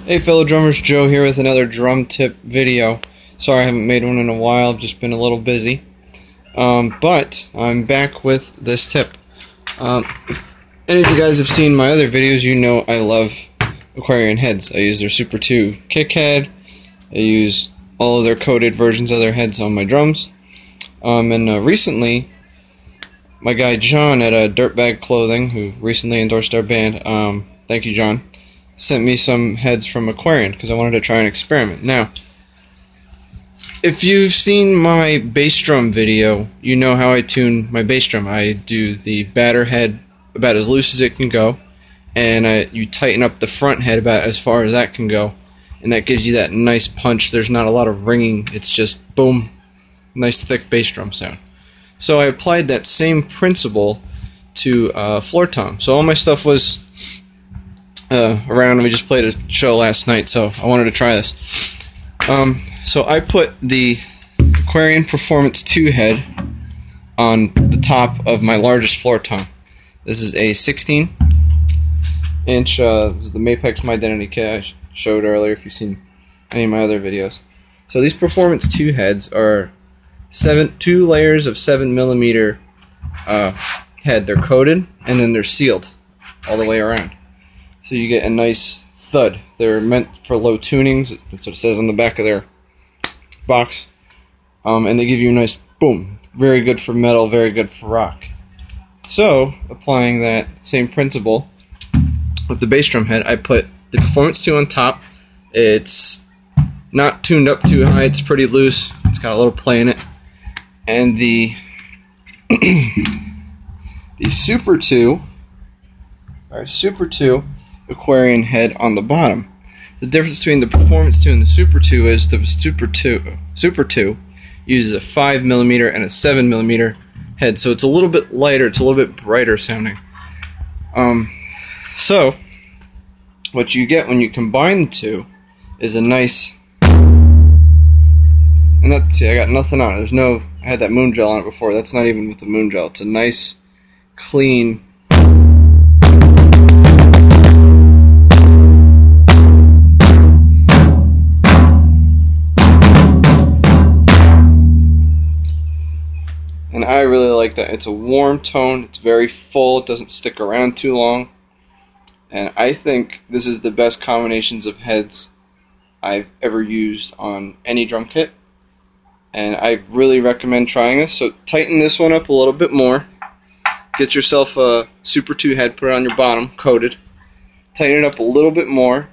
Hey fellow drummers, Joe here with another drum tip video. Sorry I haven't made one in a while, I've just been a little busy. But I'm back with this tip. If any of you guys have seen my other videos, you know I love Aquarian Heads. I use their Super 2 kick head. I use all of their coated versions of their heads on my drums. Recently, my guy John at Dirtbag Clothing, who recently endorsed our band, thank you John, sent me some heads from Aquarian because I wanted to try an experiment. Now, if you've seen my bass drum video, you know how I tune my bass drum. I do the batter head about as loose as it can go, and you tighten up the front head about as far as that can go, and that gives you that nice punch. There's not a lot of ringing, it's just boom, nice thick bass drum sound. So I applied that same principle to floor tom. So all my stuff was around, and we just played a show last night, so I wanted to try this. So I put the Aquarian Performance 2 head on the top of my largest floor tom. This is a 16-inch, this is the Mapex My Identity kit I showed earlier if you've seen any of my other videos. So these Performance 2 heads are 2 layers of 7mm head. They're coated and then they're sealed all the way around. So you get a nice thud. They're meant for low tunings. That's what it says on the back of their box. And they give you a nice boom. Very good for metal, very good for rock. So, applying that same principle with the bass drum head, I put the Performance 2 on top. It's not tuned up too high. It's pretty loose. It's got a little play in it. And the Super 2 Aquarian head on the bottom. The difference between the Performance 2 and the Super 2 is the Super 2 uses a 5mm and a 7mm head, so it's a little bit lighter, it's a little bit brighter sounding. So what you get when you combine the two is a nice, and let's see, I got nothing on it. I had that moon gel on it before. That's not even with the moon gel. It's a nice, clean. And I really like that. It's a warm tone. It's very full. It doesn't stick around too long. And I think this is the best combinations of heads I've ever used on any drum kit. And I really recommend trying this. So tighten this one up a little bit more. Get yourself a Super 2 head, put it on your bottom, coated. Tighten it up a little bit more.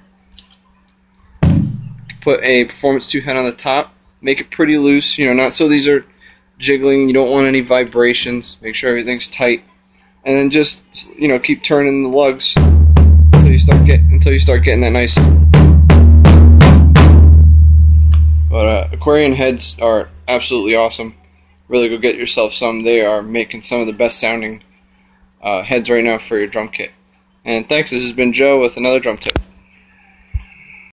Put a Performance 2 head on the top. Make it pretty loose, not so these are jiggling. You don't want any vibrations. Make sure everything's tight. And then just, keep turning the lugs until you start getting that nice. But Aquarian heads are absolutely awesome. Really go get yourself some. They are making some of the best sounding heads right now for your drum kit. And thanks, this has been Joe with another drum tip.